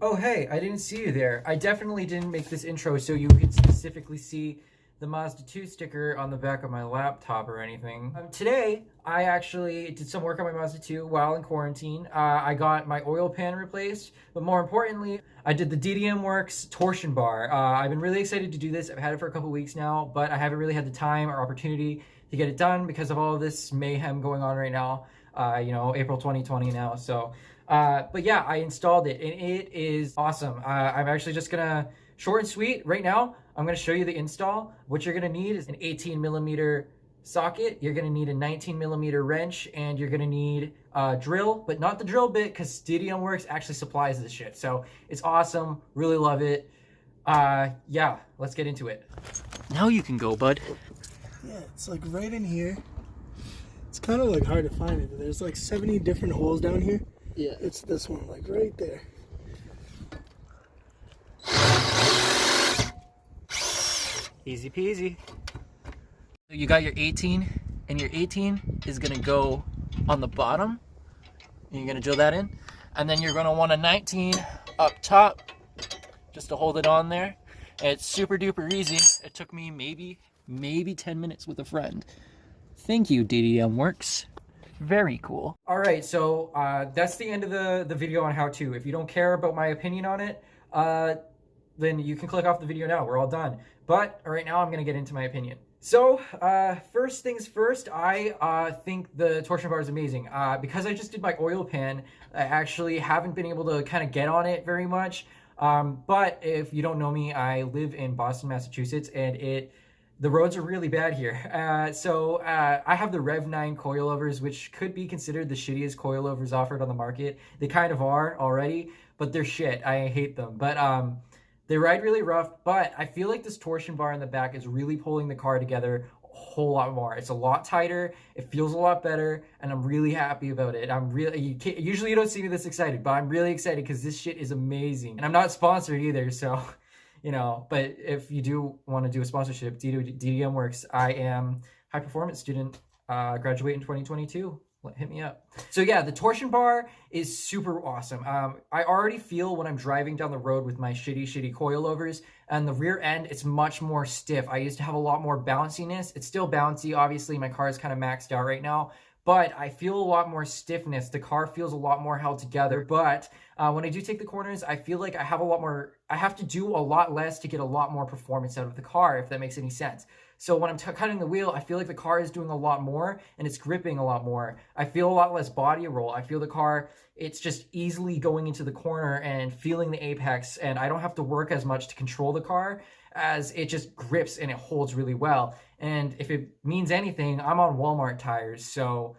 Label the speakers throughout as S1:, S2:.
S1: Oh, hey, I didn't see you there. I definitely didn't make this intro so you could specifically see the Mazda2 sticker on the back of my laptop or anything. Today, I actually did some work on my Mazda2 while in quarantine. I got my oil pan replaced, but more importantly, I did the Ddmworks torsion bar. I've been really excited to do this. I've had it for a couple weeks now, but I haven't really had the time or opportunity to get it done because of all of this mayhem going on right now. April 2020 now, so... but yeah, I installed it and it is awesome. I'm actually just gonna, short and sweet, right now, I'm gonna show you the install. What you're gonna need is an 18mm socket, you're gonna need a 19mm wrench, and you're gonna need a drill, but not the drill bit because Ddmworks actually supplies this shit. So it's awesome, really love it. Yeah, let's get into it. Now you can go, bud.
S2: Yeah, it's like right in here. It's kind of like hard to find it. There's like 70 different holes down here. Yeah, it's this one, like right there.
S1: Easy peasy. So you got your 18, and your 18 is gonna go on the bottom. And you're gonna drill that in, and then you're gonna want a 19 up top, just to hold it on there. And it's super duper easy. It took me maybe 10 minutes with a friend. Thank you, Ddmworks. Very cool. All right, so that's the end of the video on how to. If you don't care about my opinion on it, then you can click off the video now. We're all done. But right now I'm gonna get into my opinion. So first things first, I think the torsion bar is amazing. Because I just did my oil pan, I actually haven't been able to kind of get on it very much. But if you don't know me, I live in Boston, Massachusetts, and the roads are really bad here. So I have the Rev 9 coilovers, which could be considered the shittiest coilovers offered on the market. They kind of are already, but they're shit. I hate them. But they ride really rough, but I feel like this torsion bar in the back is really pulling the car together a whole lot more. It's a lot tighter, it feels a lot better, and I'm really happy about it. Usually you don't see me this excited, but I'm really excited because this shit is amazing. And I'm not sponsored either, so... but if you do want to do a sponsorship, Ddmworks, I am high performance student, graduate in 2022. Hit me up. So yeah, the torsion bar is super awesome. I already feel when I'm driving down the road with my shitty coilovers, and the rear end, it's much more stiff. I used to have a lot more bounciness. It's still bouncy. Obviously, my car is kind of maxed out right now, but I feel a lot more stiffness. The car feels a lot more held together. But when I do take the corners, I feel like I have to do a lot less to get a lot more performance out of the car, if that makes any sense. So when I'm cutting the wheel, I feel like the car is doing a lot more and it's gripping a lot more. I feel a lot less body roll. I feel the car, it's just easily going into the corner and feeling the apex, and I don't have to work as much to control the car, as it just grips and it holds really well. And if it means anything, I'm on Walmart tires, so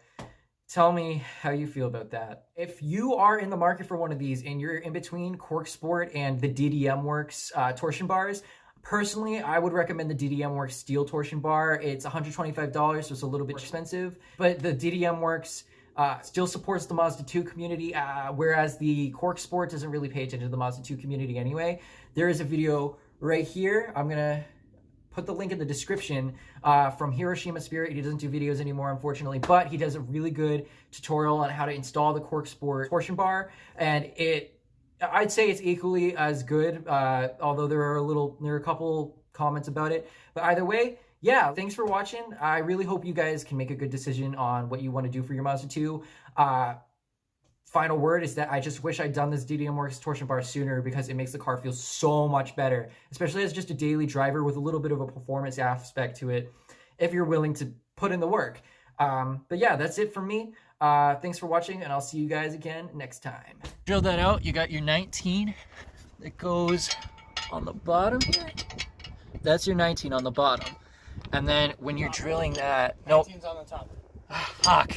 S1: tell me how you feel about that. If you are in the market for one of these and you're in between Corksport and the Ddmworks torsion bars, personally, I would recommend the Ddmworks steel torsion bar. It's $125, so it's a little bit expensive, but the Ddmworks still supports the Mazda 2 community, whereas the Corksport doesn't really pay attention to the Mazda 2 community anyway. There is a video right here. I'm gonna put the link in the description from HiroshimaSpirit. He doesn't do videos anymore, unfortunately, but he does a really good tutorial on how to install the Corksport torsion bar, and I'd say it's equally as good, although there are a couple comments about it. But either way, yeah, thanks for watching. I really hope you guys can make a good decision on what you want to do for your Mazda 2. Final word is that I just wish I'd done this Ddmworks torsion bar sooner, because it makes the car feel so much better, especially as just a daily driver with a little bit of a performance aspect to it, if you're willing to put in the work. But yeah, that's it from me. Thanks for watching, and I'll see you guys again next time. Drill that out. You got your 19 that goes on the bottom here. That's your 19 on the bottom. And then when you're drilling that... Nope.
S2: 19's on the top.
S1: Fuck.